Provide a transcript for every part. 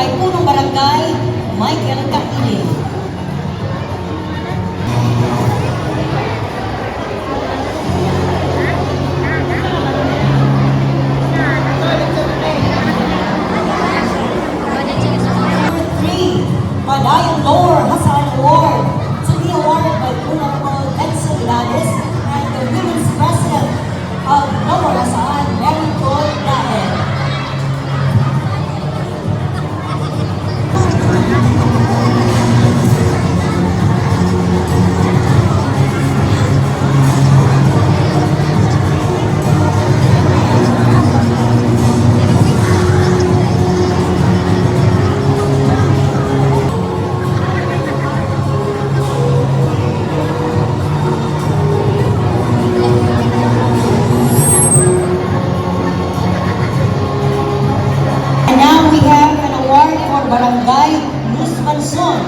by Punong Barangay, Michael Kaili. Padayon Lower Hasan Award to be awarded by Honorable Edson Lades and the Women's President of Lower Hasan, Mary Toy Daen. Barangay Luz Manson.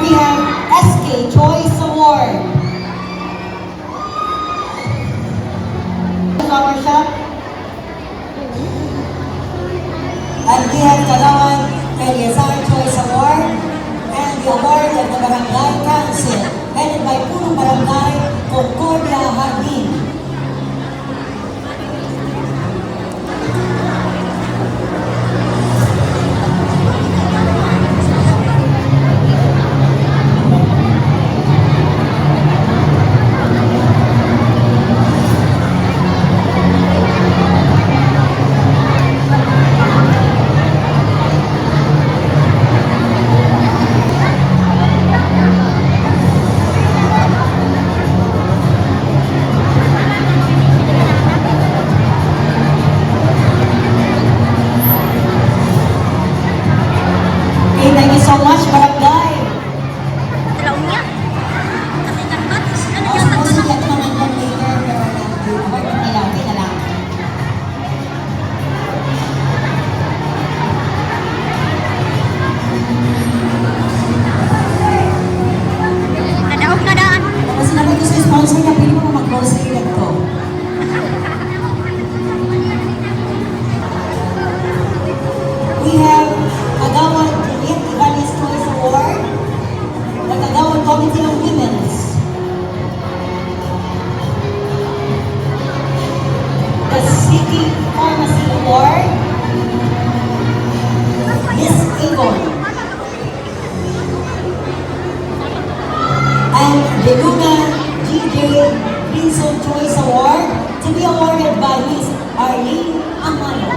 We have SK Choice Award. Flower Shop. And we have Kalawan Eliazar Choice Award and the award of the Barangay Council headed by Punong Barangay Concordia Hardin. Thank you so much, Barangay. Talaungnya. Kasi dapat ano Oh, yan supposed to get naman lang later, pero award na nila, okay na lang. nadaog na daan. Tapos sinabi ko sa sponsor niya, pili mo mag-grocery lang ko. We have Kagawan Juliet Ibanez Choice Award, the Kagawan Committee of Women's, the City Pharmacy Award, Miss Avon, and the Luna GJ Vincent Choice Award to be awarded by Miss Arlene Amano.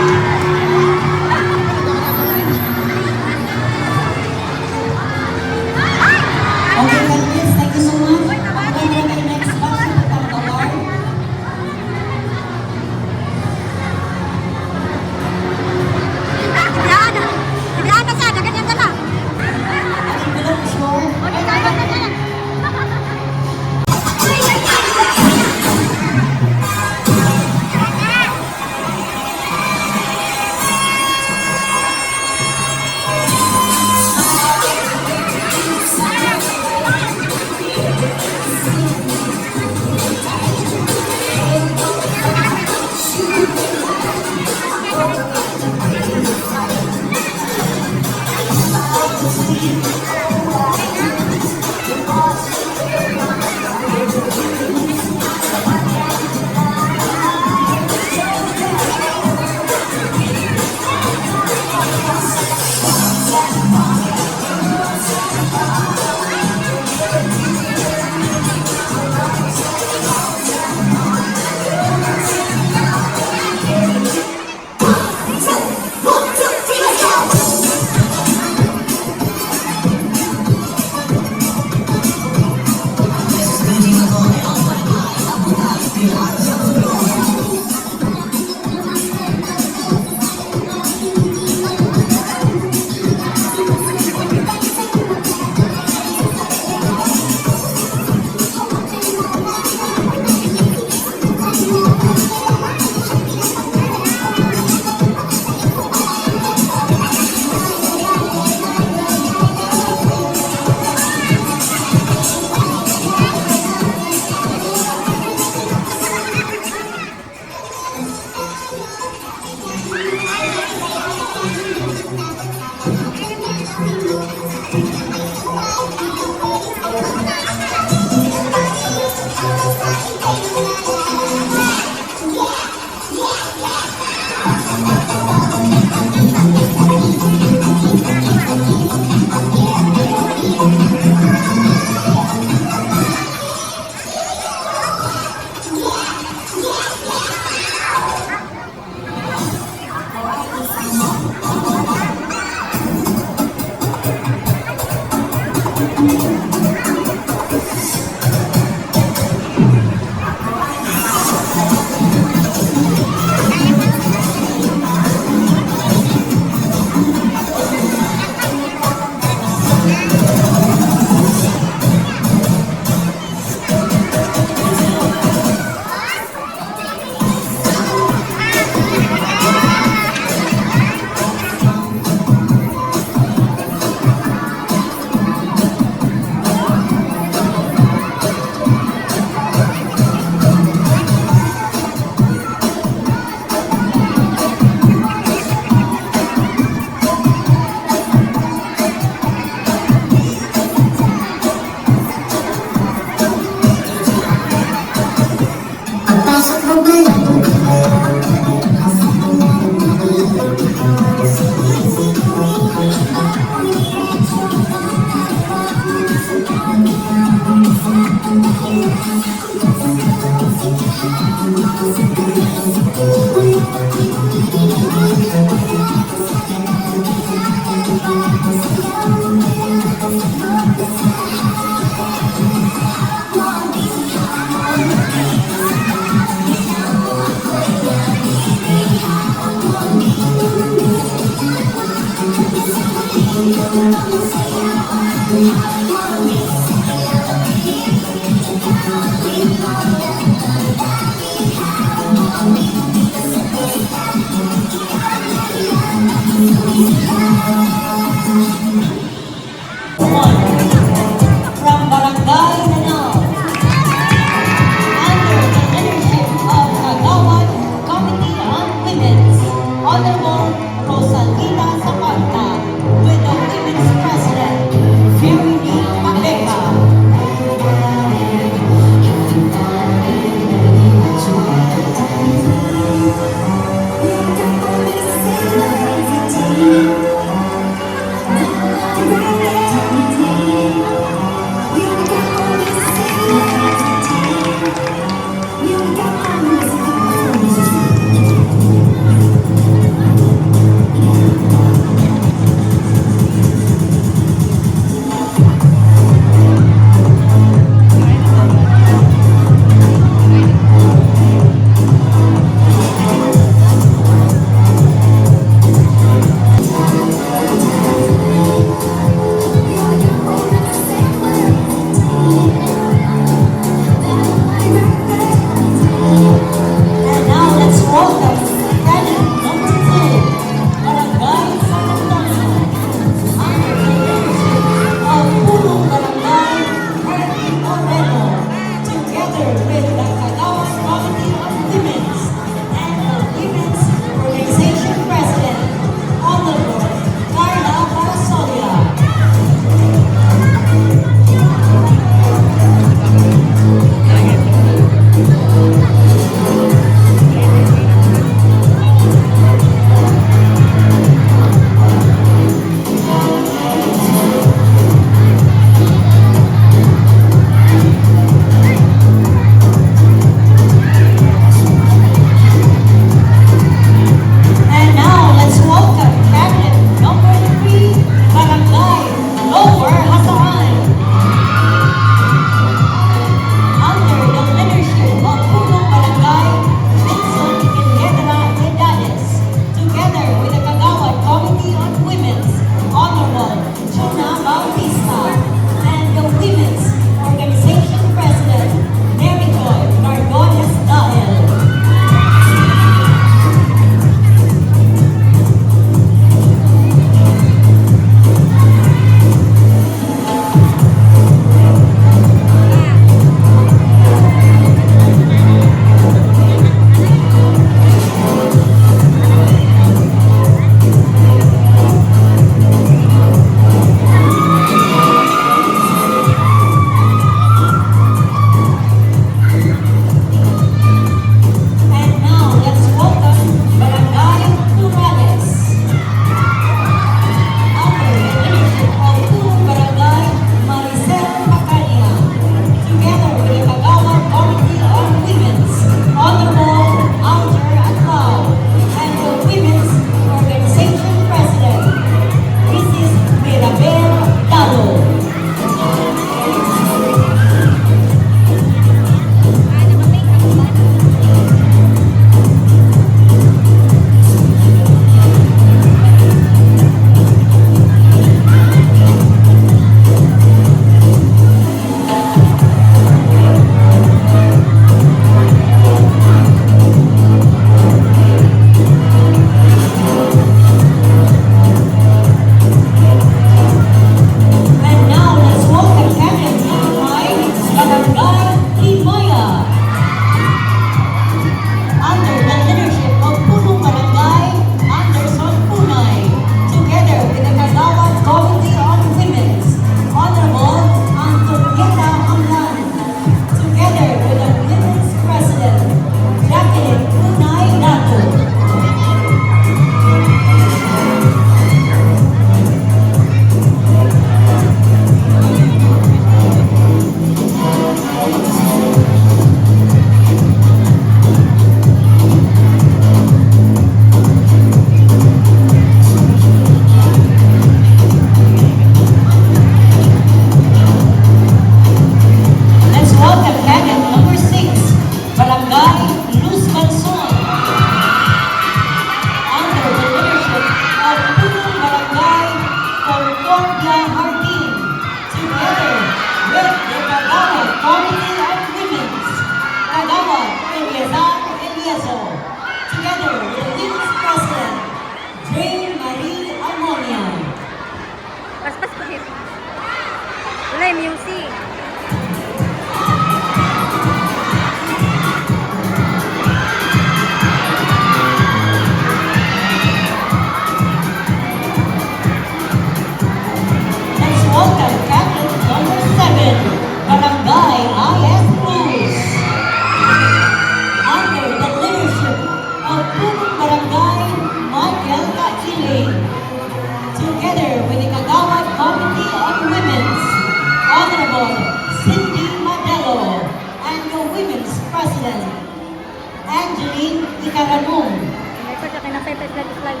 Angeline Icaranong. Balay pa siya kinasaypay slide.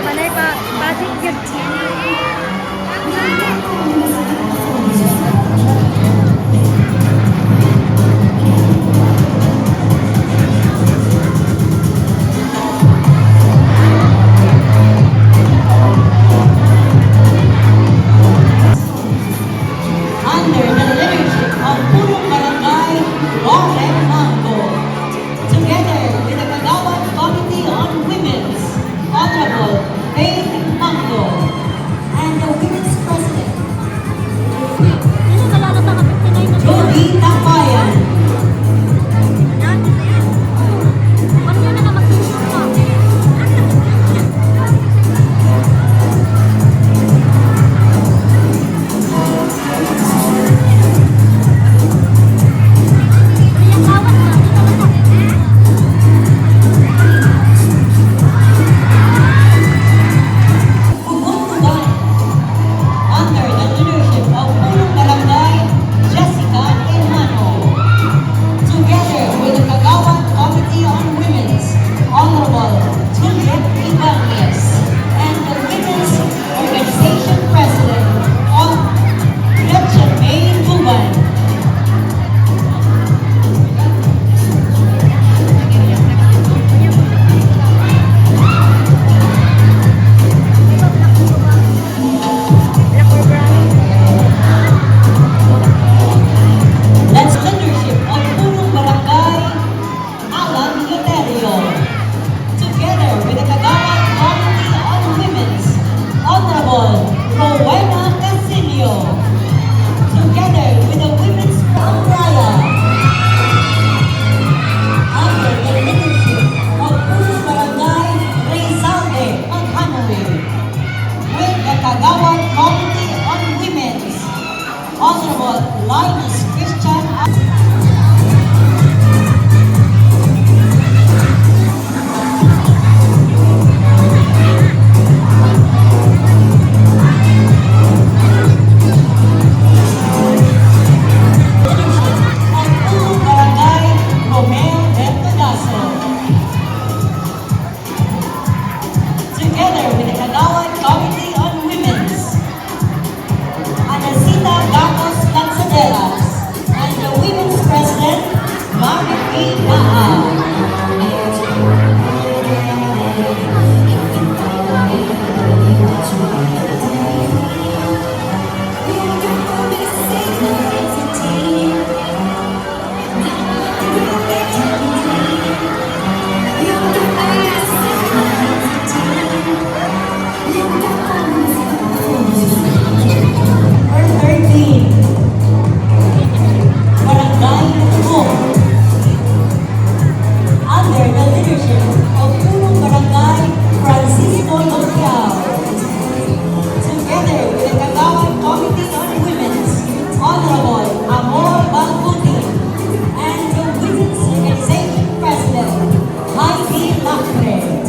Balay pa, basic yun. Under the leadership of Purong Barangay Warren Mango, together with the Kagawan Committee on Women's, Honorable Faith Mango, and the Women's President, Ano kalala sa 59 na Jody Tapayan. Ano yun na magsusunod pa? Puguntuban, under the leadership of Purong Barangay Jessica Ilmano, together with the Kagawan Committee on Women's, Honorable Juliet Ibanez, and the Women's Organization President of Gretchen May Tuban. That's leadership of Purong Barangay Alan Loterio, together with the Kagawan Committee on Women's, Honorable Rowena Casilio, together with the Women's Umbrella, under the leadership of Purong Barangay Rizalde Maghanwe, with the Kagawan Committee on Women's, Honorable Linus Christian. Barangay Romeo Bertodaso, together with the Kagawan Committee on Women's, Anasita Gacos Lanzaderas, and the Women's President, Margaret A. Baha. Number 13, Barangay Lubog, under the leadership of Purong Barangay Francisco Loquiao, together with the Kagawan Committee on Women's, Honorable Amor Balbuti, and the Women's Organization President, Heidi Lacre.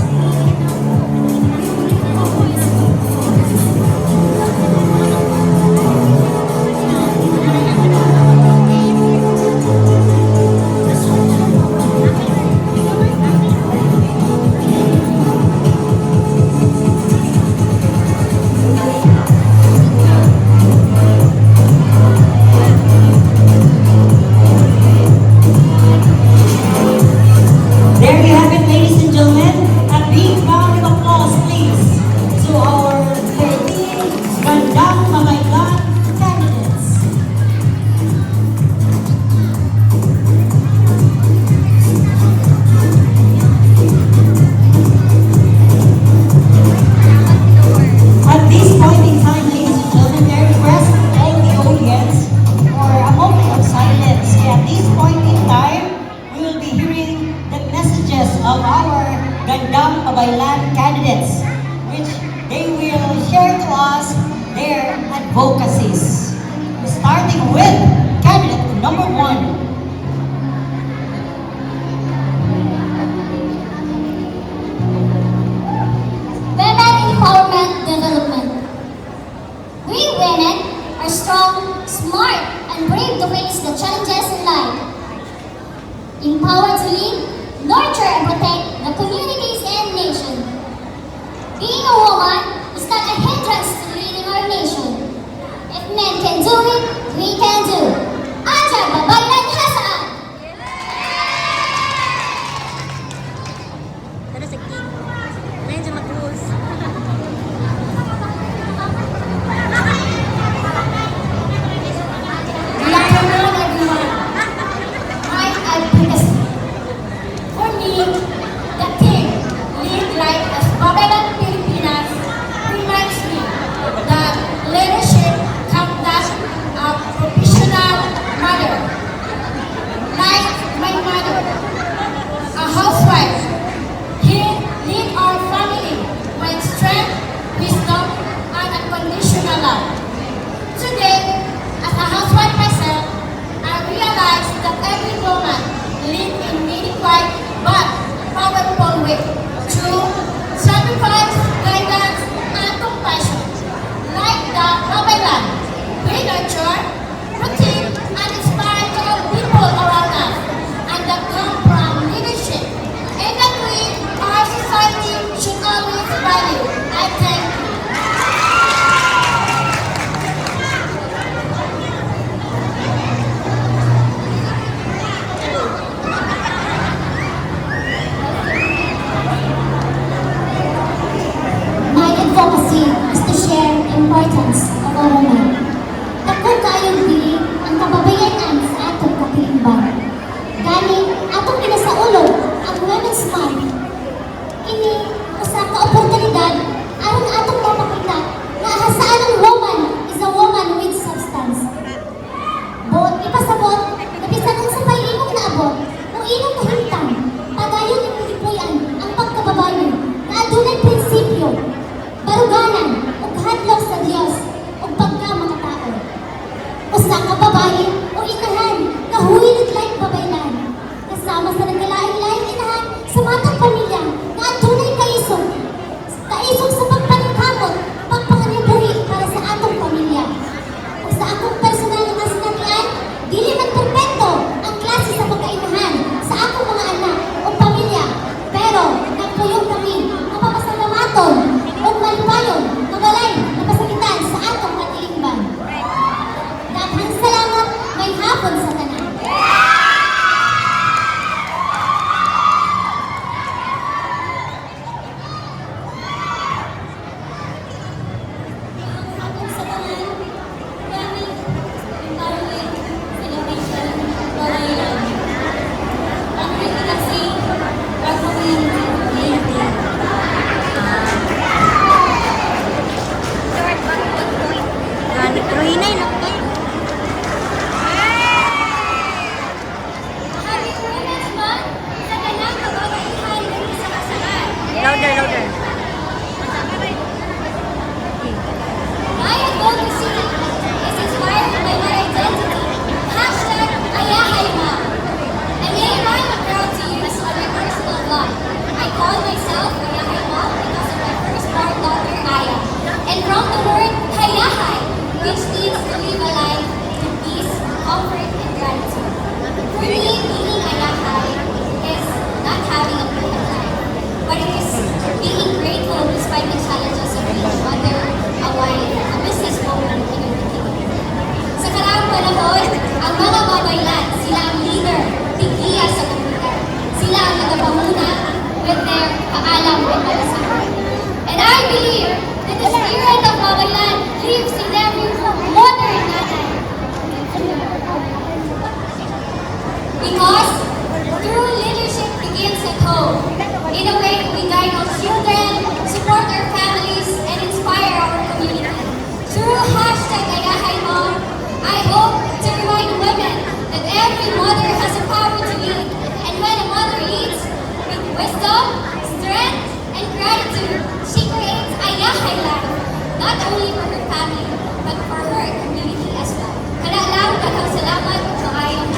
There you have it, ladies and gentlemen. A big round of applause, please, to our 13 Gandang Mamaylan candidates. At this point in time, ladies and gentlemen, may I request all the audience for a moment of silence. At this point in time, we will be hearing the messages of our Gandang Mabaylan candidates, which they will share to us their advocacies. Starting with candidate number 1. Women Empowerment Development. We women are strong, smart, and brave to face the challenges in life. Empower born to lead, nurture, and protect the communities and nation. Being a woman is not a hindrance to leading our nation. If men can do it, we can do. Aja Babaylan Hasan! Pero sa king. Ngayon siya mag-cruise. Good afternoon, everyone. I am Pinacy. For me, the king lived life as Babaylan Pilipinas reminds me that leadership comes as a professional mother. Like my mother, a housewife, he lead our family with strength, wisdom, and unconditional love. Today, as a housewife myself, I realize that every woman lives in many quiet but powerful way through sacrifice, guidance, and compassion. Like the Babaylan, we nurture, protect, and inspire all people around us, and that come from leadership. And that way, our society should always value. I thank you. My advocacy is to share the importance of a woman. Takot kayong dili ang kababayanan sa atong katilingban. Gani, atong pinasaulog ang Women's Month. Ini usa ka oportunidad aron atong mapakita na saan ang woman is a woman with substance. Buot ipasabot na bisan unsa pay imong naabot o imong kahimtang, padayon imong lipuyan ang pagkababayo na adunay prinsipyo, baruganan ug hadlok sa Dios ug pagka mga tao. Usa ka babaye o inahan nga huwilit like babaylan, kasama sa nagkalain-lain inahan sa matang pamilya na adunay kaisog sa pagpaningkamot, pagpanganibuhi para sa atong pamilya. Ug sa akong personal nga sinatian, dili man perpekto ang klase sa pagkainahan sa akong mga anak o pamilya, pero nagpuyong kami mapapasalamaton o malipayon na walay napasakitan sa atong katilingban. Daghang salamat, may hapon sa tanan. Hapon sa tanan, gamit empowerment, celebration, babaylan. Ang Pilipinas gagawin unity. Gani, pero hinay na ko. Happy Women's Month sa tanang kababaihan diri sa kasalan. Louder, louder. My advocacy is inspired by my identity. Hashtag Ayahayma. A name I'm proud to use on my personal blog. I call myself Ayahayma because of my firstborn daughter, Aya. And from the word Hayahay, which means to live a life in peace, comfort, and gratitude. For me, being Ayahay is not having a perfect life, but it is being grateful despite the challenges of being a mother, a wife, a businesswoman, and everything. Sa karaang panahon, ang mga babaylan, sila ang leader, tigya sa komunidad. Sila ang nagpamuna with their kaalam at malasakit. And I believe that the spirit of babaylan lives in every modern nanay. Because true leadership begins at home. In a way, we guide our children, support our families, and inspire our community. Through hashtag Ayahay Mom, I hope to remind women that every mother has the power to lead. And when a mother leads with wisdom, strength, and gratitude, she creates Ayahay life, not only for her family, but for her community as well. Kaya lang, daghang salamat sa ayong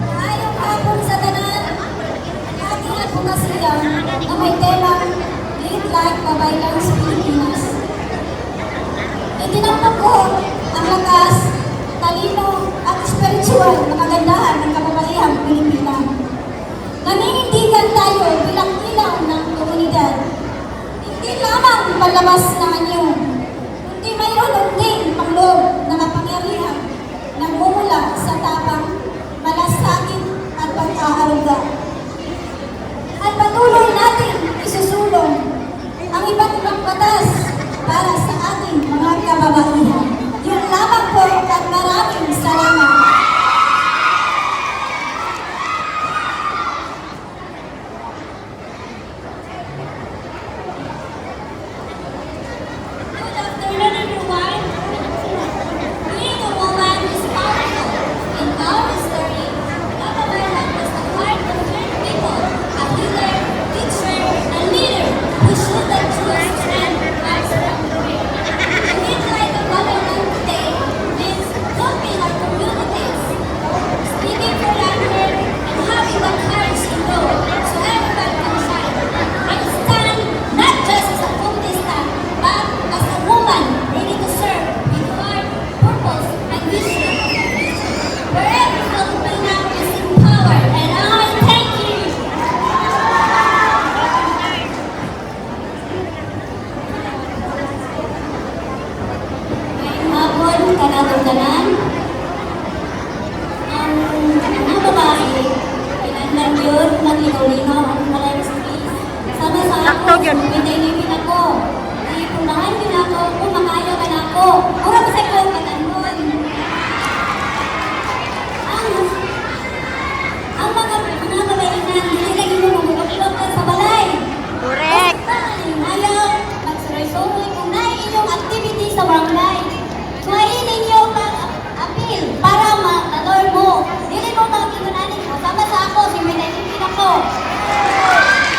Maayong hapon sa tanan. Ating advokasya na may temang Lead Like Babaylan. lumalabas ng anyo, kundi mayroon ding pangloob na kapangyarihan nagmumula sa tapang, malasakit at pag-aaruga. At patuloy natin isusulong ang iba't ibang batas para sa ating mga kababaihan. Yun lamang po at maraming salamat. Good afternoon, everyone. Being a woman is powerful. In our history, Kababayan was the heart of her people, a healer, teacher, and leader who showed the truth and rise from the grave. To live like a government today means helping our communities, speaking for language, and having the courage to grow so everyone can shine. I stand not just as a contestant, but as a woman ready to serve with heart, purpose, and vision. Where every Filipina is empowered, and I thank you. Ngayong hapon, kanatungkanan, ang mga babae, kailangan yun, maglinaw-linaw ang malayos please. Sama sa Sakto ako, yun. pindailipin ako. Ipunahan din ako, kumakaya ka na ako. Urang sa ko, katanon. Ang mga kabainan, hindi lagi mo magbuklog sa balay. Correct. Ayaw, magsuroy-suroy kung na inyong activity sa barangay. Ngayon ninyo pag-appeal para ma-talor mo. Dili mo mga kinunanin ko. Sama sa ako, si Minalipin ako.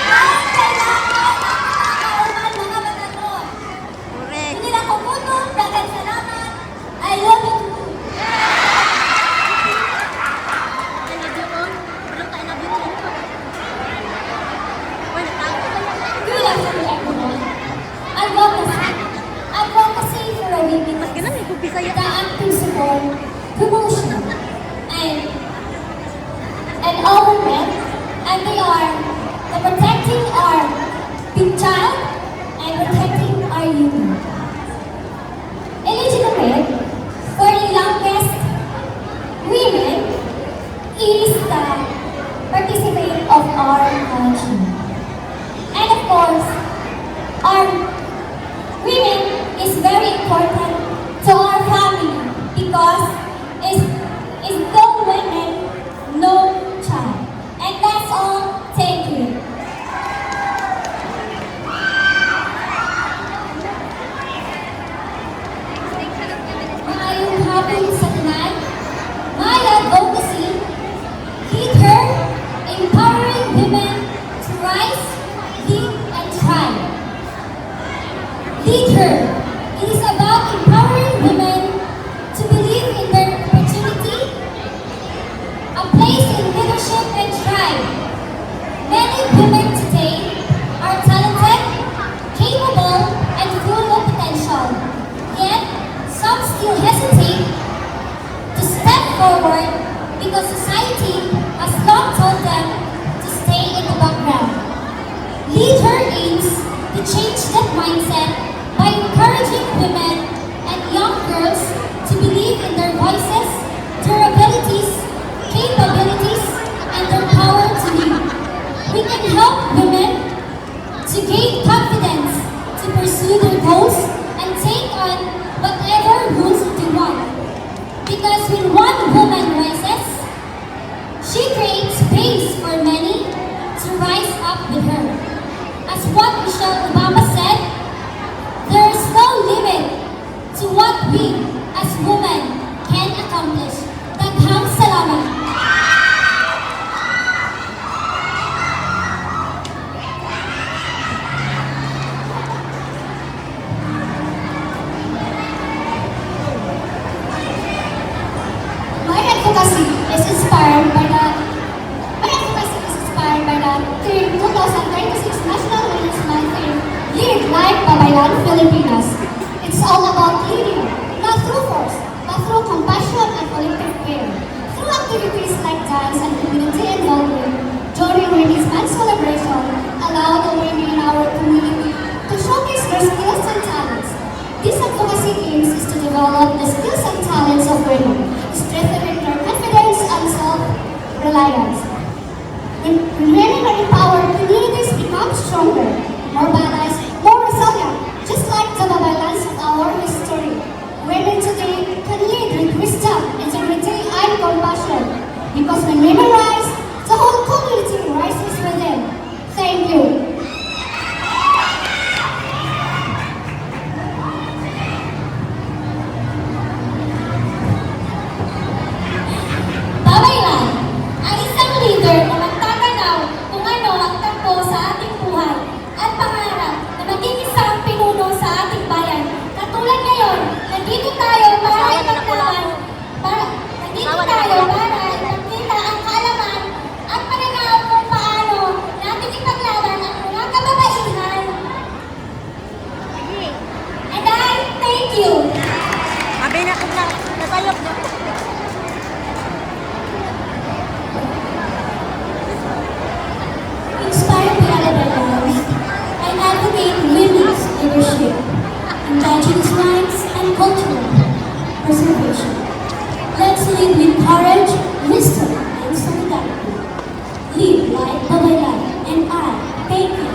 Ang kailangan ang mga kauman, mga batanon. Correct. Hindi na kukuto, dagan salamat. I love you too. Good afternoon, everyone. Advocacy for a women Mas ganun eh, kung Bisaya. the active support, promotion, and all women, and they are the protecting our big child and protecting our youth. Illegitimate for the youngest women is the participate of our country. And of course, our women is very important to our family because is no women, no child. And that's all. Thank you. Maayong hapon sa tanan. My advocacy, lead her, empowering women to rise, lead, and thrive. Lead her. It is about empowering women to believe in their opportunity, a place in leadership, and thrive. Many women today are talented, capable, and full of potential. Yet, some still hesitate to step forward because society has long told them to stay in the background. Lead her aims to change that mindset by encouraging women and young girls to believe in their voices, their abilities, capabilities, and their power to lead. We can help women to gain confidence to pursue their goals and take on whatever roles they want. Because when one woman rises, she creates space for many to rise up with her. As what Michelle Obama said, there is no limit to what we as women alliance. Remaining and empowered communities become stronger, more balanced, more resilient, just like the Babaylands of our history. Women today can lead with wisdom, integrity, and compassion. Because when women rise, the whole community rises with them. Thank you. Babaylan, ang isang leader na magtatanaw kung ano ang takbo sa ating buhay at pangarap na maging isang pinuno sa ating bayan. Katulad ngayon, nandito tayo para ipaglaban, ipagkita ang kaalaman at pananaw kung paano natin ipaglaban ang mga kababaihan. And I thank you. Abi na kung nasayop na. Inspired by Babaylan, I advocate women's leadership, indigenous rights, and cultural preservation. Let's lead with courage, wisdom, and solidarity. Live like Babaylan, and I thank you.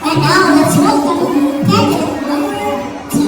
And now let's welcome candidate number 2.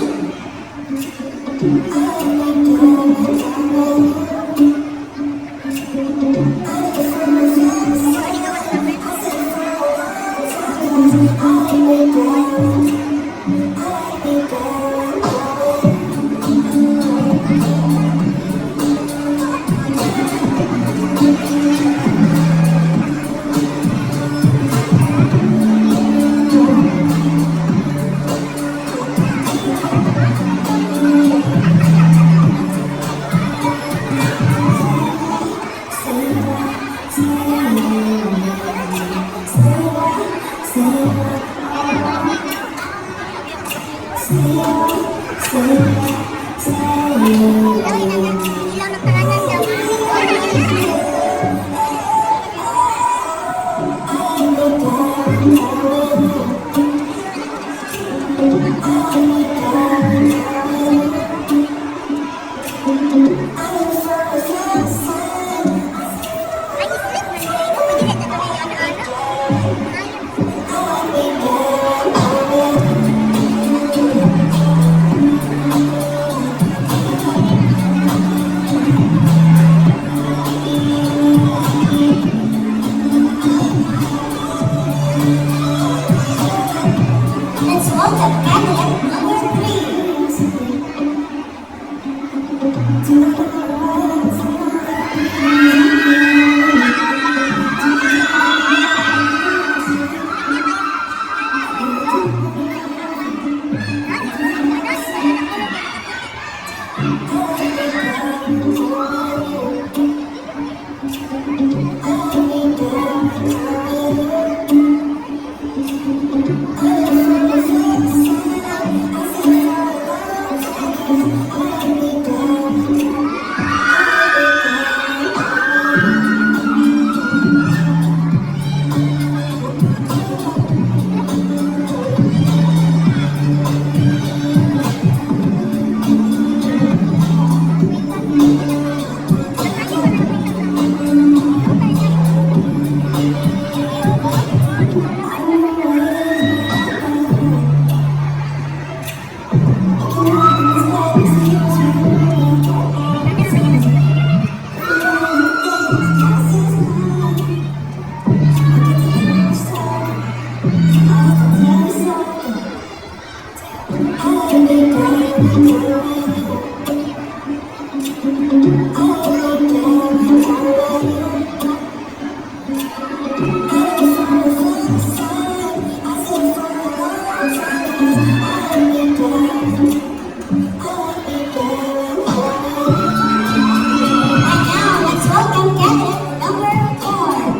And now, let's welcome candidate number 4.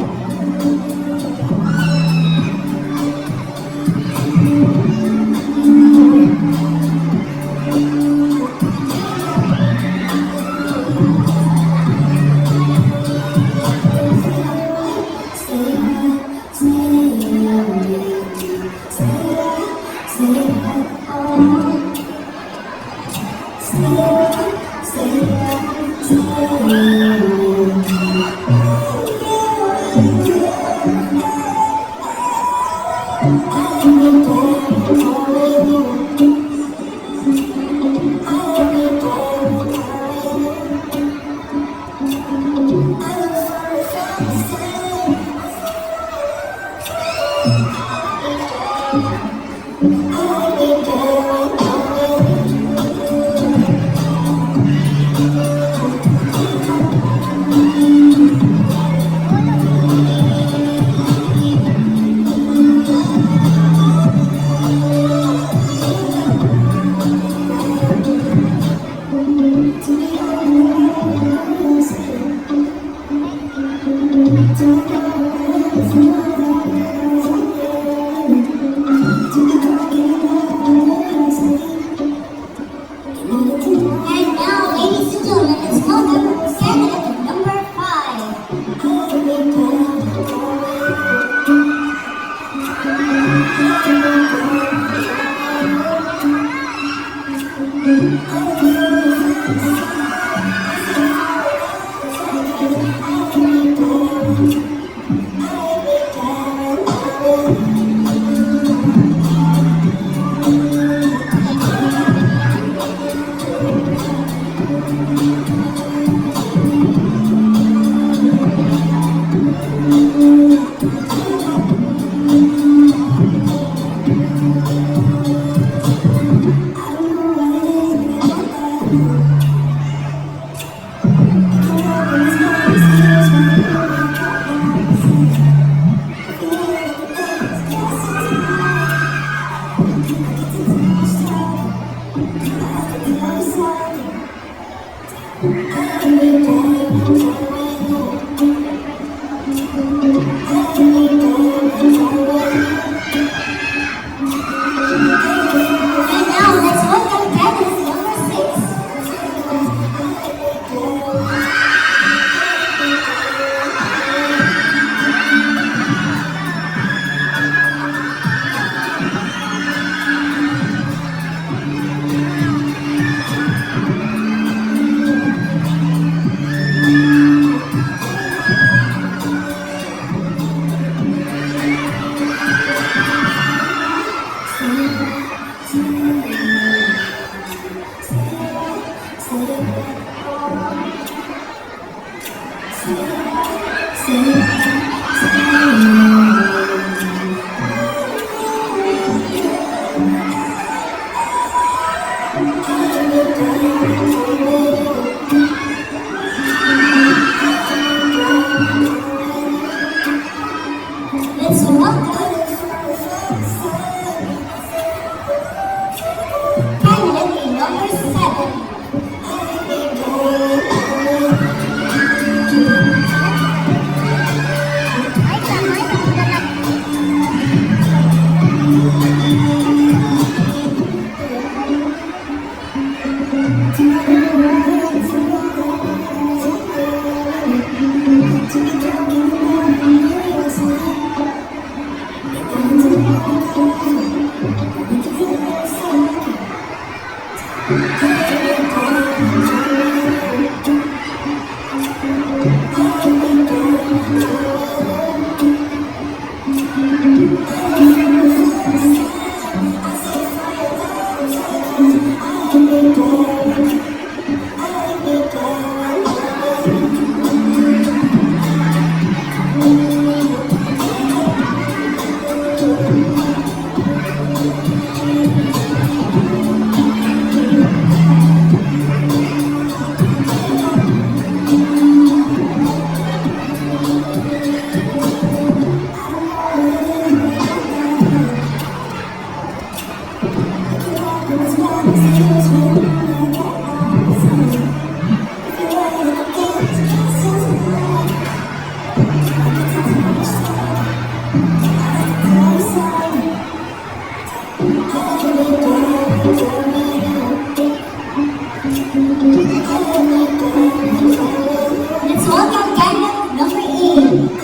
And now, ladies and gentlemen, let's welcome candidate number 5. And now, let's welcome candidate number 6. Let's welcome candidate number 7. Let's welcome candidate number 8.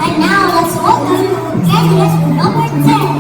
And now let's welcome candidate number 9.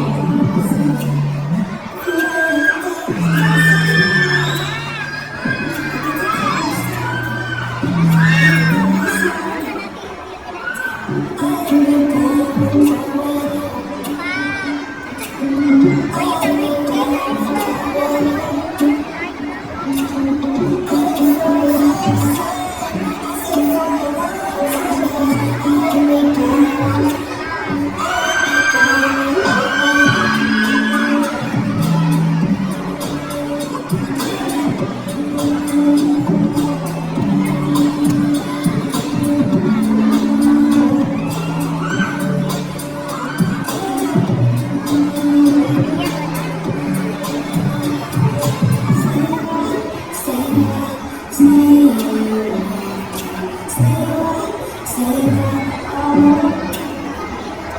And now let's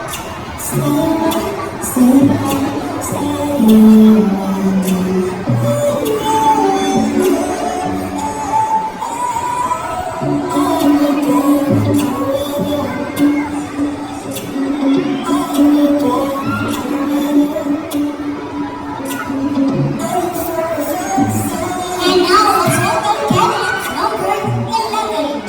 welcome candidate number 10. And now let's welcome candidate number 11.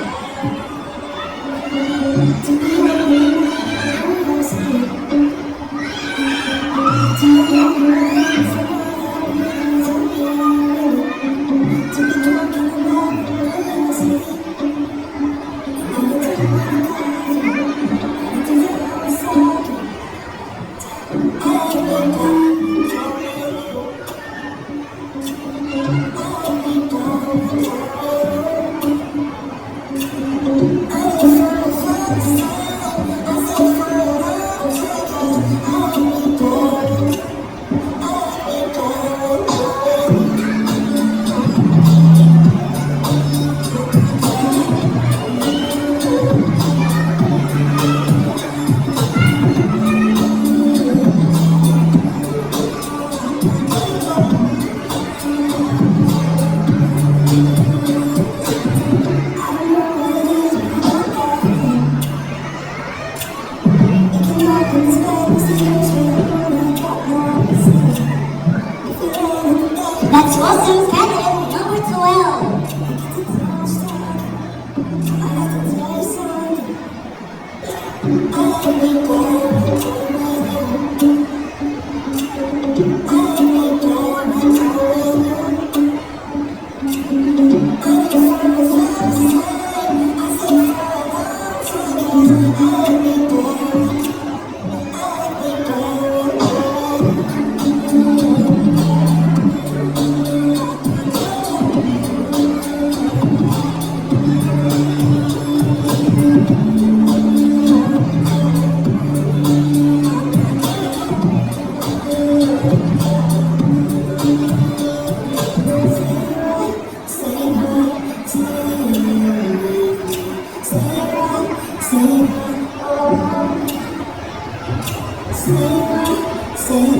Thank you.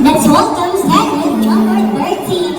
Let's welcome Stanley number 13.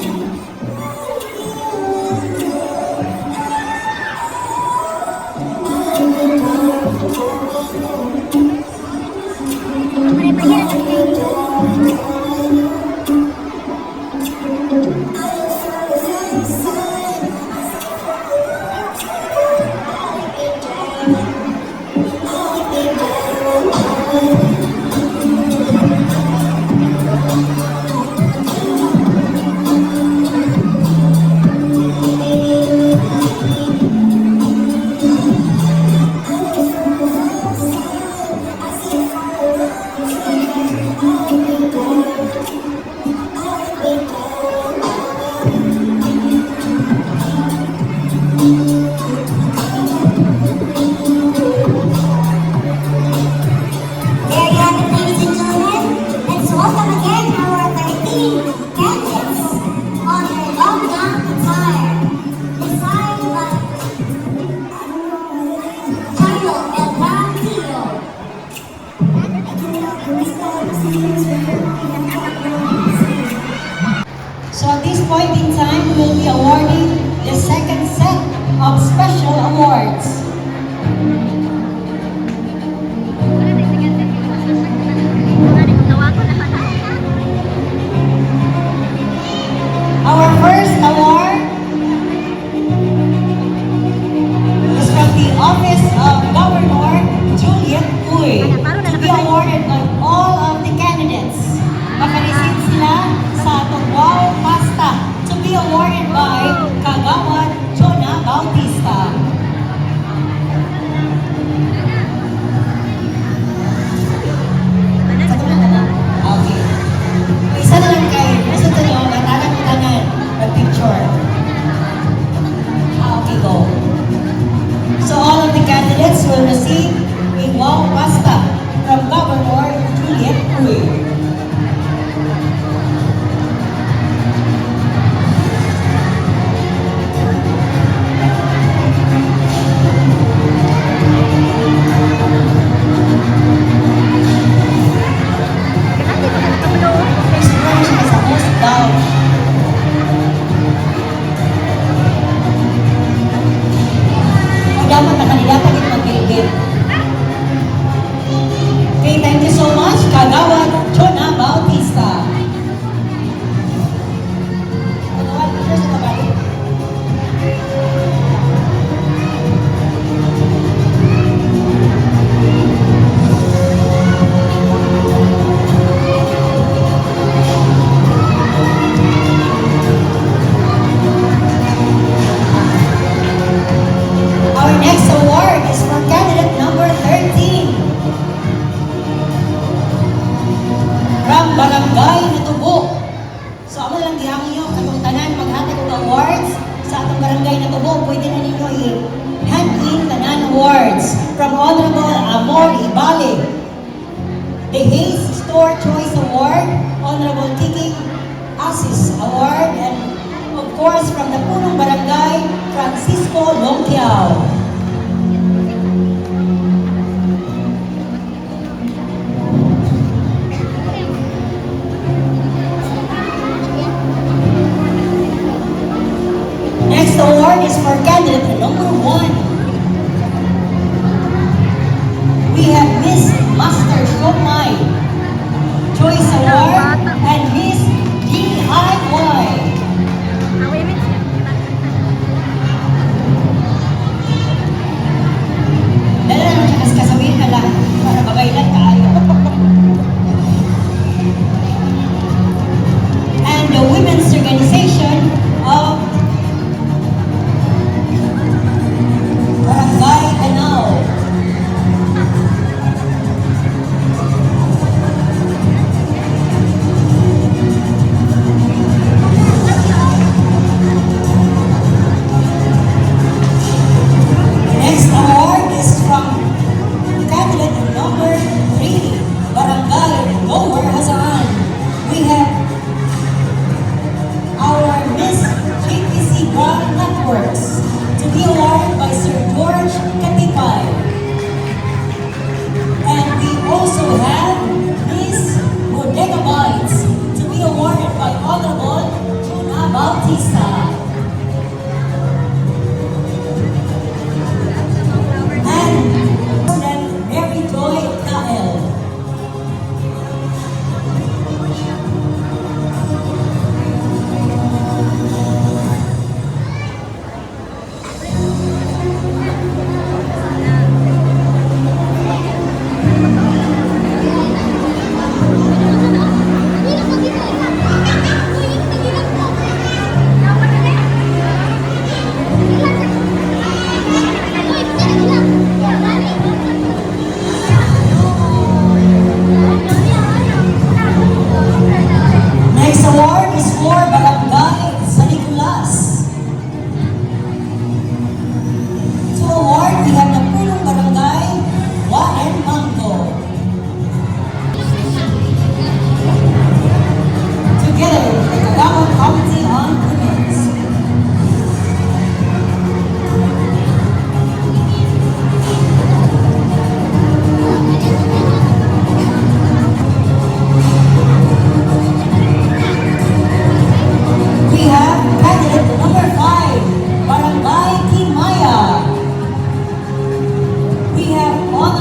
There you have it, ladies and gentlemen. Let's welcome again our 13 candidates on their long gown attire, designed by Carlo El Grantillo. So at this point in time, we will be awarding the second set of special awards. Our first award is from the Office of Governor Juliet Uy, to be awarded by all of the candidates. Makareceive sila sa atong Wow Pasta, to be awarded by Kagawad Jonah Bautista. Okay. Isa na lang kayo. Gusto nyo, matalang-talangan. Mag-picture. Okay, go. So all of the candidates will receive a Wow Pasta from Governor Juliet Uy. Next question is the most down. O dapat na kandidato din mag-bilbil. Okay, thank you so much, Kagawad Jonah Bautista. Kagawad, pictures na ba? Our next award is for candidate number 13. From Barangay Natubo. So, ako lang gihangin nyo, katong tanan, maghatag og awards sa atong Barangay Natubo. Pwede na ninyo i-hand in tanan awards from Honorable Amor Ibale. The Hayes Store Choice Award, Honorable Kiki Asis Award, and of course, from the Punong Barangay, Francisco Longkiao. Next award is for candidate number 1. We have Miss Master Shomai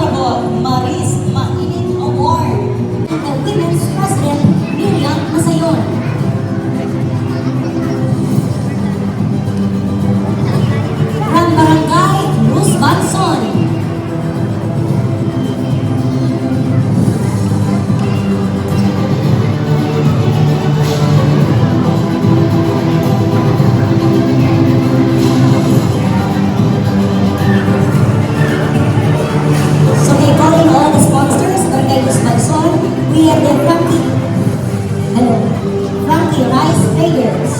Honorable Maris Mainit Award. The Women's President, Miriam Masayon. From Barangay Luz Banson. So they calling all the sponsors, Barangay Luz Banson. We have the Frankie Rice Traders.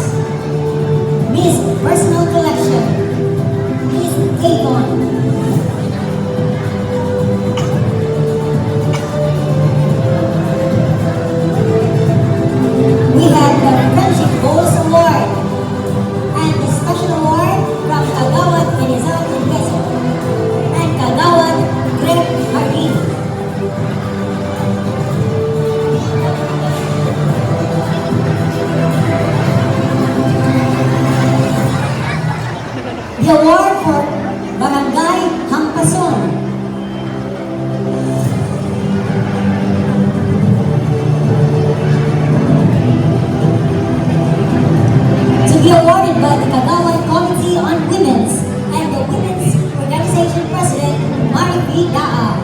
Miss Personal Collection. Miss Avon. We have the Friendship Goals Award and the special award from Kagawad Benizal Investor and Kagawad Greg Hardin. The award for Barangay Hampason. To be awarded by the Kagawad Committee on Women's and the Women's Organization President, Marifi Daa.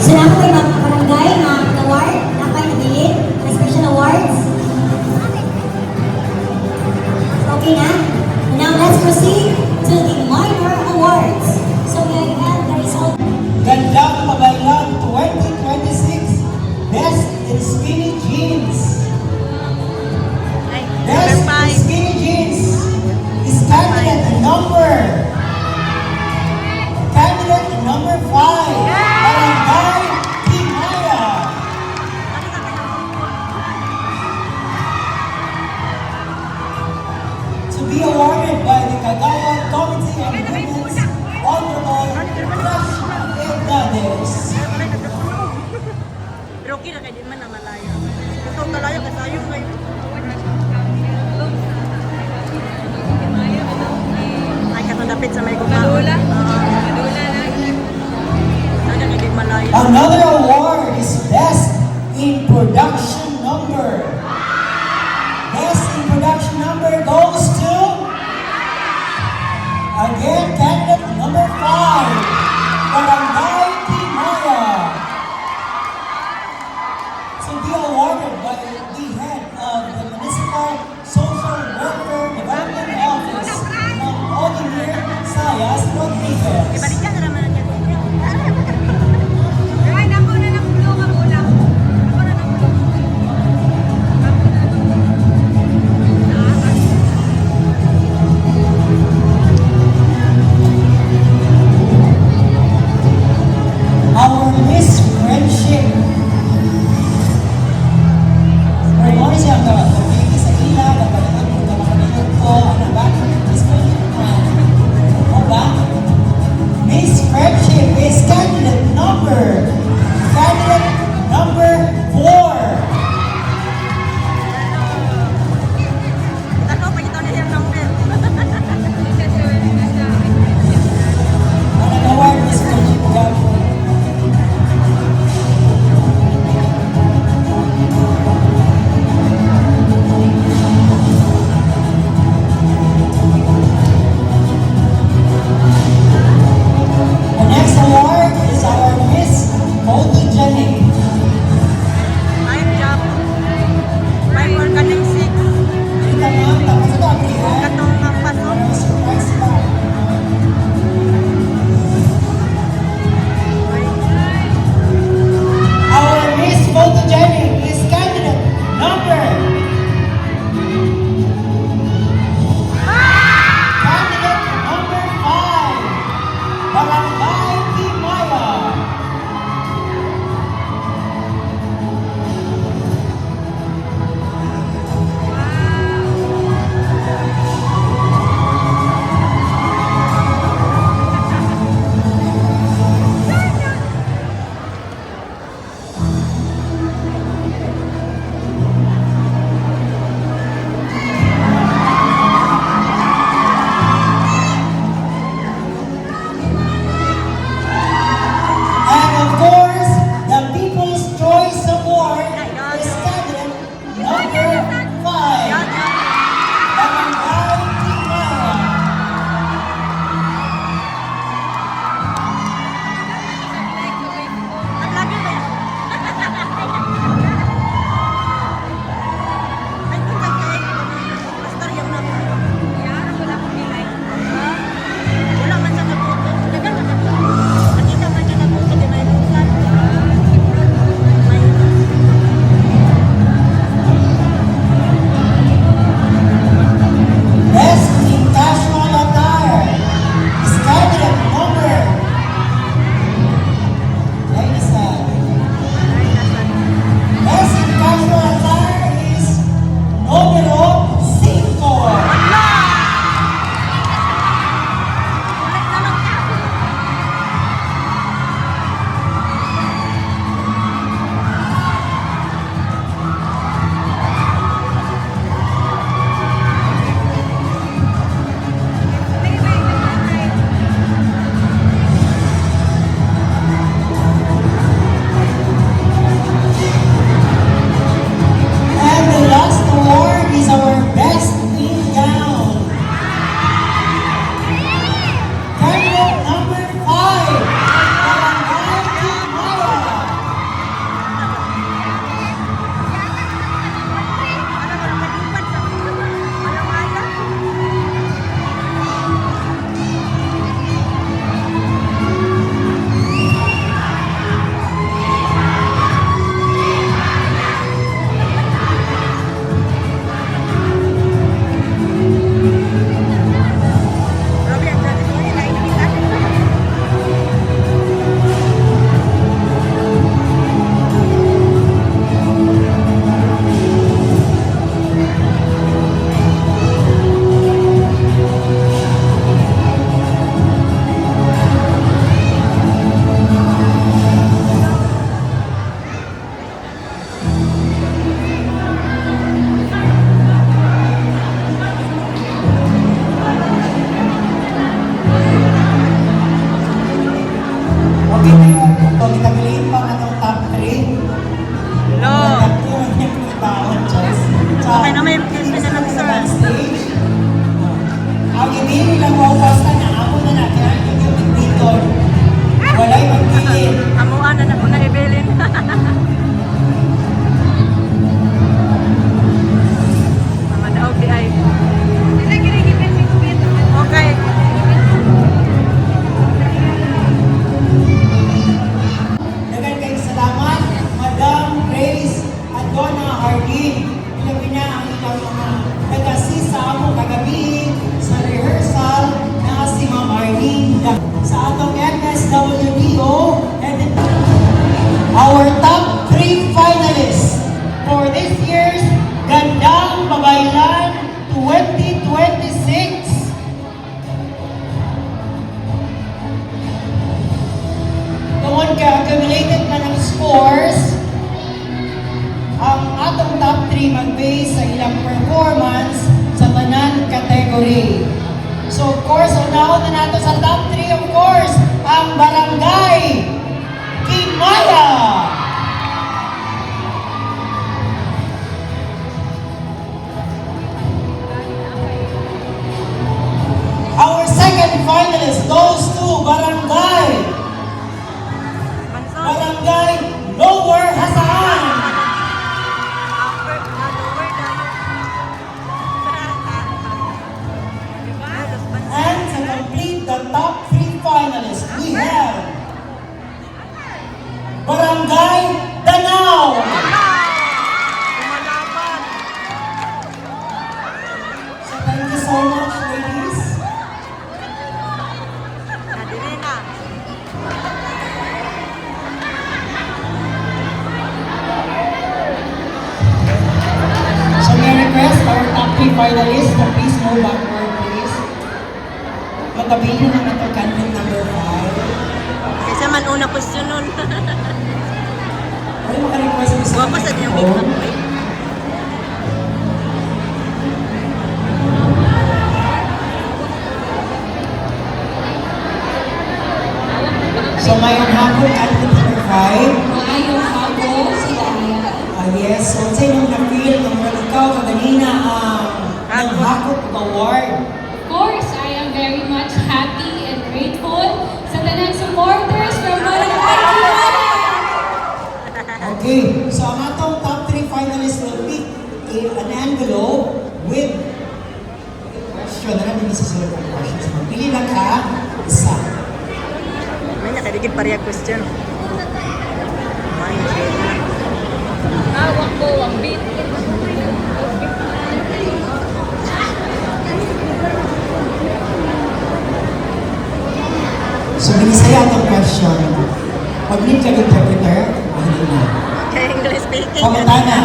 Sila po ay mga barangay na award na kayo nabilin na special awards. Okay na? Now let's proceed to the minor awards. So we have the result. Gandang Mabaylan 2026 Best in Skinny Jeans. Best in Skinny Jeans is candidate number 5. Barangay Timaya. To be awarded by the Kagawad Committee on Women's Honorable Crush Edades. Pero okay na kayo din man na malayo. Gusto ko malayo kasi ayaw kayo. Ay, katundapit sa may kumaon. Madula na. Sana kayo din malayo. Another award is Best in Production Number. Best in Production Number goes to, again, candidate number 5, Barangay Timaya. To be awarded by the head of the Municipal Social Welfare Development Office, Ma'am Odimir Sayas Rodriguez. Ibalik ka na naman ang yan. Ay, naku na ng bulong ang ulam. Naku na ng bulong. labi na ang ilang mga nag-assist sa among kagabi sa rehearsal na si Ma'am Arlene. Sa atong MSWDO, and our top 3 finalists for this year's Gandang Babaylan 2026. Tungod ka accumulated na ng scores, ang atong top 3 mag-base sa ilang performance sa tanan category. So of course, unahon na nato sa top 3 of course, ang Barangay Kimaya. Our second finalist goes to Barangay Lower Hasaan. And to complete the top 3 finalists, we have Barangay Danao. So thank you so much, ladies. So may I request our top 3 finalists to please move backward, please. Matabihin na ito candidate number 5. Kasi man una question nun. Ay, maka-request mo sa Guwapo sa niyang big microphone. up. So may hapon candidate number 5. Maayong hapon si Dania. Yes, so sa inyong na-feel ng ikaw kaganina ang Hakot Award. Of course, I am very much happy and grateful sa tanang supporters from Barangay Kimaya. Okay, so ang atong top 3 finalists will pick an envelope with question. Na natin sa sulat ng questions. Magpili lang ka, isa. May nakadigid pariya question. Hawak ko ang beat. So, binisaya itong question. Pag need ka interpreter, hindi na. Kaya English speaking. Pangutana.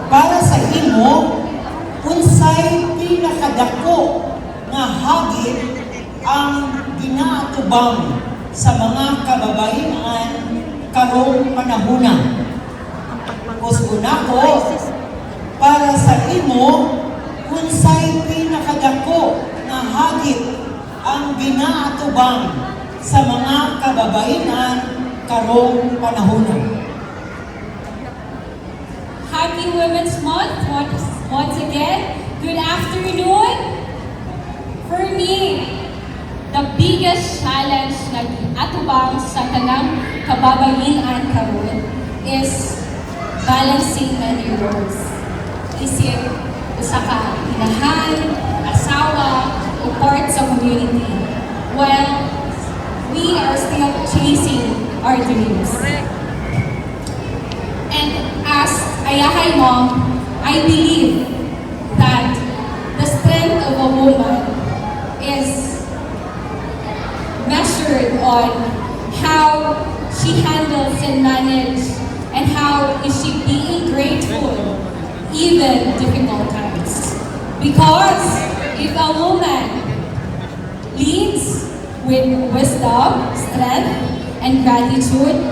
Para sa imo, unsay pinakadako nga hagit ang ginaatubang sa mga kababaihan karong panahuna. Usuna ko, para sa imo, unsay pinakadako nga hagit ang ginaatubang sa mga kababaihan karong panahuna. Happy Women's Month once again. Good afternoon. For me, the biggest challenge na atubang sa tanang kababayian karon is balancing many roles. Isip usa ka inahan, asawa, o part sa community. While we are still chasing our dreams. And as Ayahay Mom, I believe that the strength of a woman is measured on how she handles and manages and how is she being grateful even difficult times. Because if a woman leads with wisdom, strength, and gratitude,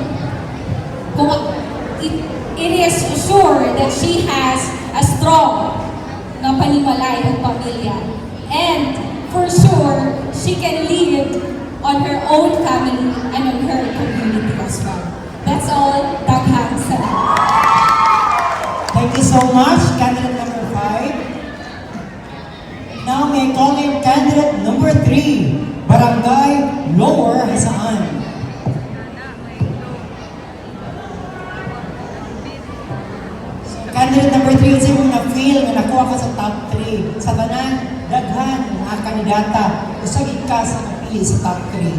it is sure that she has a strong na panimalay ng pamilya. And for sure, she can lead on her own family and on her community as well. That's all. Daghang salamat. Thank you so much, candidate number 5. Now may I call in candidate number 3, Barangay Lower Hasaan. Candidate number 3, kasi mo na-feel na nakuha ka sa top 3. Sa tanan, daghan ang kandidata. Usagin ka sa napili sa top 3.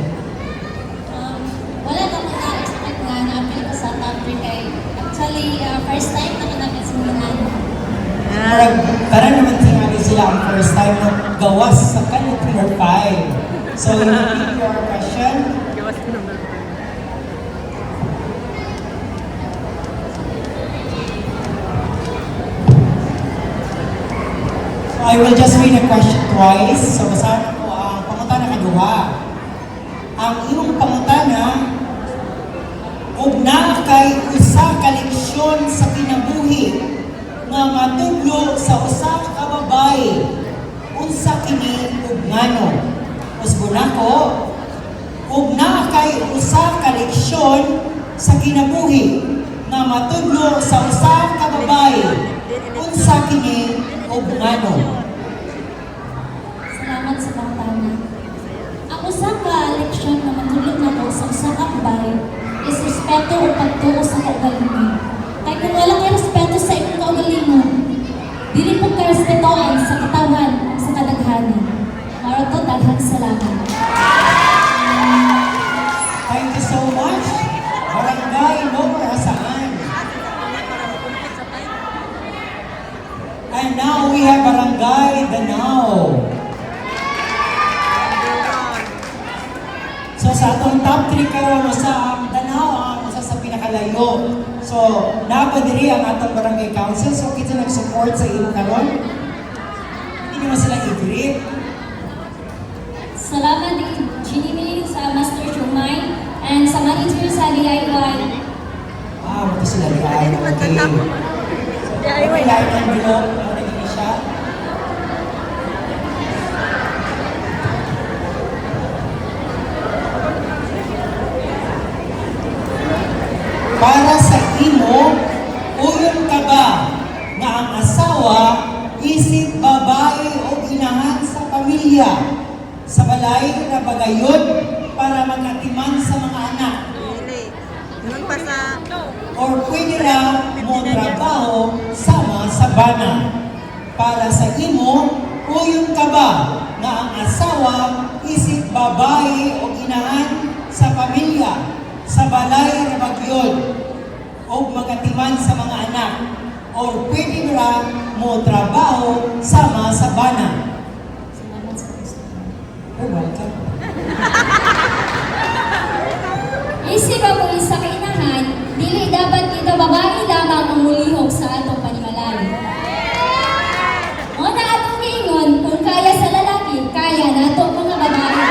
Wala na mo na-expect nga na-appeal ko sa top 3 kay actually, first time na namin simulan marag, tanan naman tingali sila ang first time na gawas sa kanit number 5. So, you repeat your question. Gawas ko number 5. I will just read the question twice. So, basahan ko ang pangutana kaduha. Ang imong pangutana, ug naa kay usa ka leksyon sa kinabuhi nga matudlo sa usa ka babaye. Unsa kini ug ngano? Usbon ako, ug naa kay usa ka leksyon sa kinabuhi nga matudlo sa usa ka babaye. Unsa kini ug ngano? Salamat sa pangtana. Ang usa ka leksyon na matulog nato sa usa ka babaye is respeto o pagtuo sa kaugalingon. Kay kung wala kay respeto sa imong kaugalingon, dili po ka respetoan sa katawan sa kadaghanan. Maro to daghang salamat. Thank you so much. Barangay Lower Hasaan. And now we have Barangay Danao. So sa atong top 3 karon sa Danao ang usa sa pinakalayo. So napadiri ang atong barangay council. So kita nag-support sa imo karon. Hindi mo sila i-greet. Salamat din Ginny sa Master Chumay and sa manager sa DIY. Ito sila liay. Okay. Okay, liay ng bilog. Nagiging siya. Para sa imo, uyon ka ba na ang asawa isip babae o inahan sa pamilya sa balay na bagayon para magatiman sa mga anak? Dili. Doon pa sa... Or pwede na mo trabaho sama sa bana. Para sa imo, uyon ka ba na ang asawa isip babae o inahan sa pamilya sa balay na bagyon o magatiman sa mga anak? Or pwede na mo trabaho sama sa bana? Salamat sa gusto. You're welcome. Isip ako sa kainahan, dili dapat kita babae lamang ang mulihok sa atong panimalay. O na atong giingon, kung kaya sa lalaki, kaya na atong mga babae.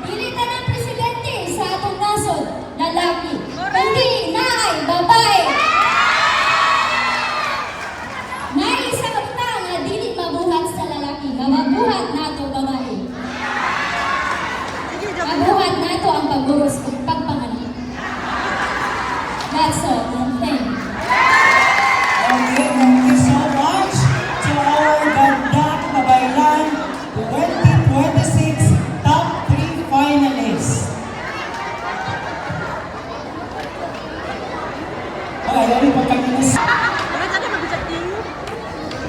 Dili ta ng presidente sa atong nasod, lalaki, kundi naay babae. May isa ka butang nga dili mabuhat sa lalaki, nga mabuhat nato babae. Mabuhat nato ang pagburos ug pagpanganak. That's all. Thank you. Okay, thank you so much to our Gandang Kabaylan 2026 Top 3 finalists. Okay, ayaw rin pagkakinis.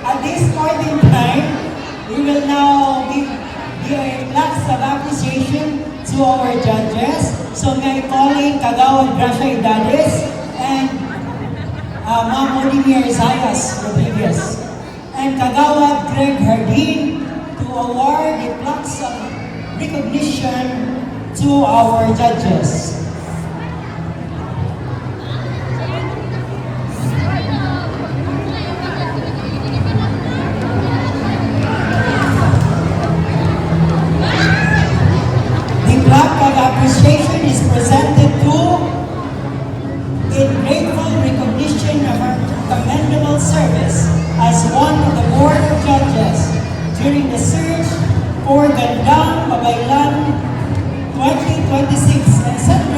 At this point in time, we will now give a plaques of appreciation to our judges. So may calling Kagawad Gracia Idades and Ma'am Odimir Zayas Rodriguez and Kagawad Greg Hardin to award the plaques of recognition to our judges. The plaque of appreciation is presented to in grateful recognition of her commendable service as one of the Board of Judges during the search for Gandang Kabaylan 2026 and celebrating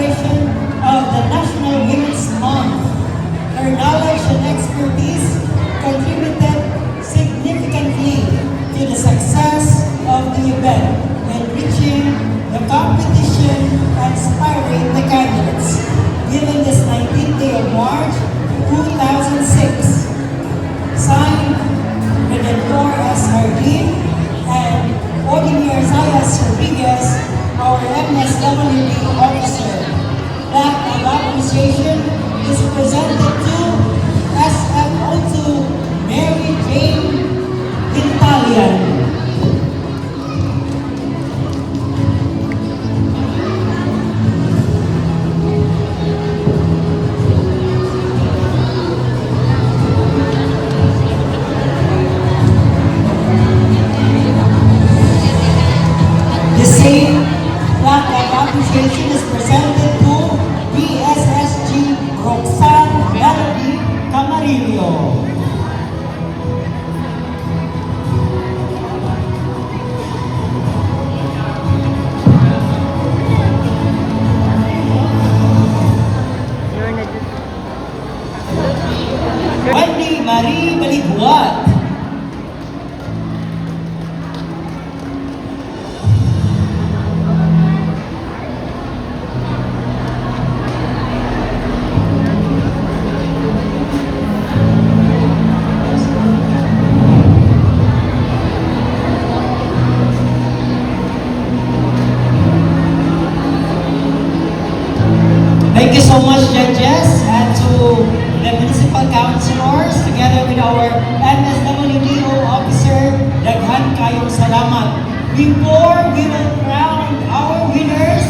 much, judges, and to the municipal councilors, together with our MSWDO officer. Daghan kayong salamat. Before we will crown our winners,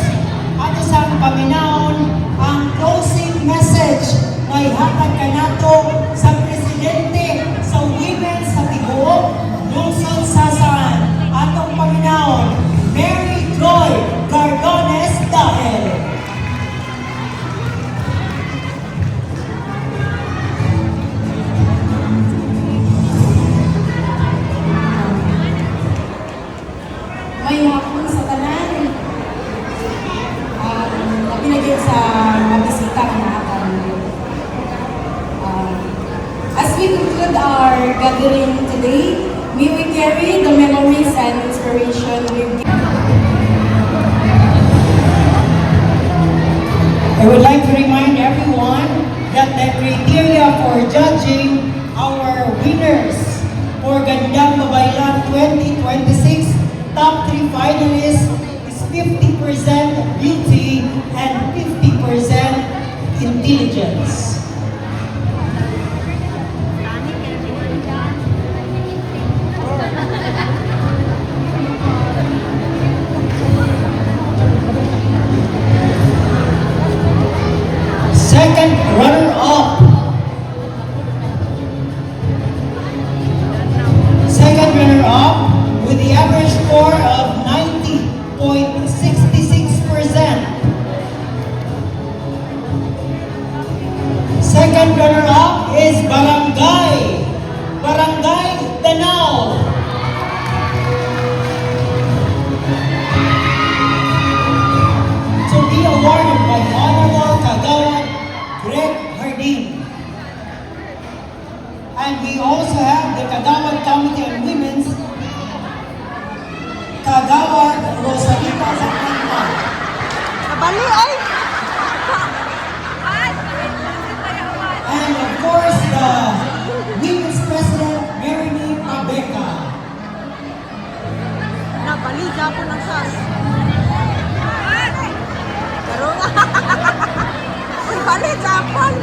ato sang paminaon ang closing message na ihatag kanato sa presidente sa women sa tibuok lungsod Sasan. Atong paminaon, Mary Joy Gardones Dahel. May hapon sa tanan. Pinagin sa mga bisita na natin. As we conclude our gathering today, may we carry the memories and inspiration we've given. I would like to remind everyone that the criteria for judging our winners for Gandang Babaylan 2026 top 3 finalists is 50% beauty and 50% intelligence. Second runner-up. Second runner-up with the average score of 90.66%. Second runner-up is Barangay Danao. To be awarded by Honorable Kagawad Greg Hardin. And we also have the Kagawad Committee on Women's, Kagawad Rosalita Zacanpa. Nabali ay! And of course, the Women's President, Mary Pabeca. Nabali Japon ng sas. Pero Nabali Japon.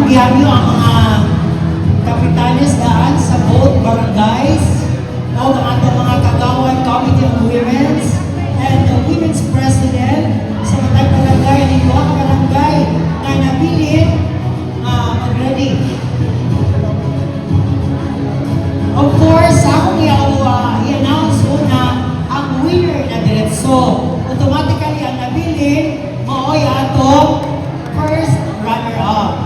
Gihabyo ang mga kapitanes daan sa both barangays o ang atong mga kagawad Committee on Women's and the Women's President sa matag barangay ninyo ang barangay na nabilin mag-ready. Of course, akong i-announce muna ang winner na diretso. Automatically ang nabilin maoy atong first runner-up.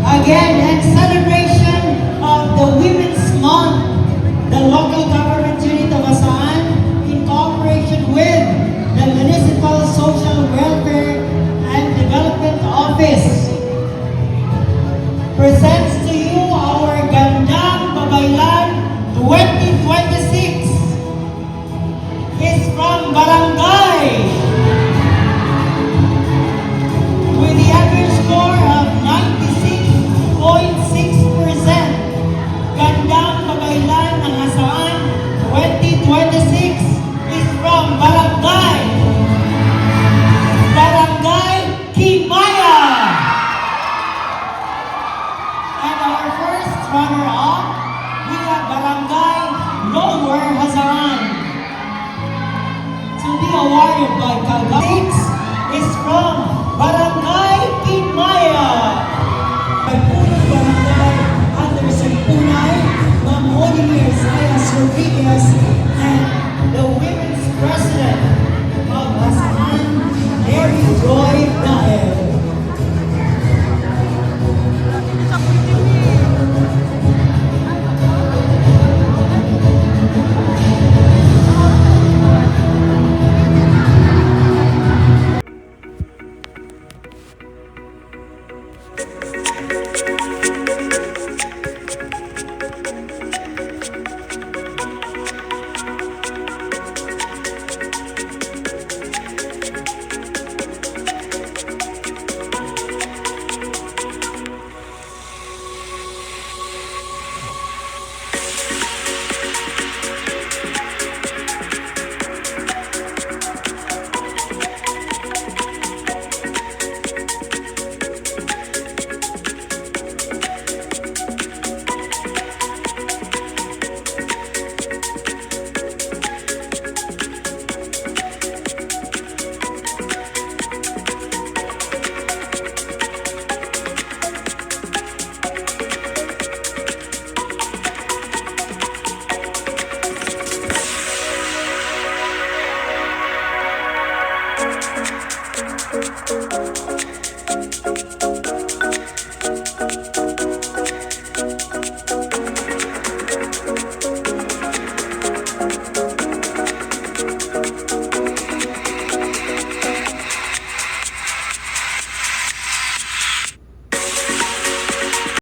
Again, in celebration of the Women's Month, the local government unit of Asan, in cooperation with the Municipal Social Welfare and Development Office, presents to you our Gandang Babaylan 2026. It's from Barangay with the average score of 96.6%. Gandang Babaylan ng Hasaan 2026 is from Barangay Kimaya. And our first runner-up, we have Barangay Lower Hasaan. To be awarded by Kagawad is from Barangay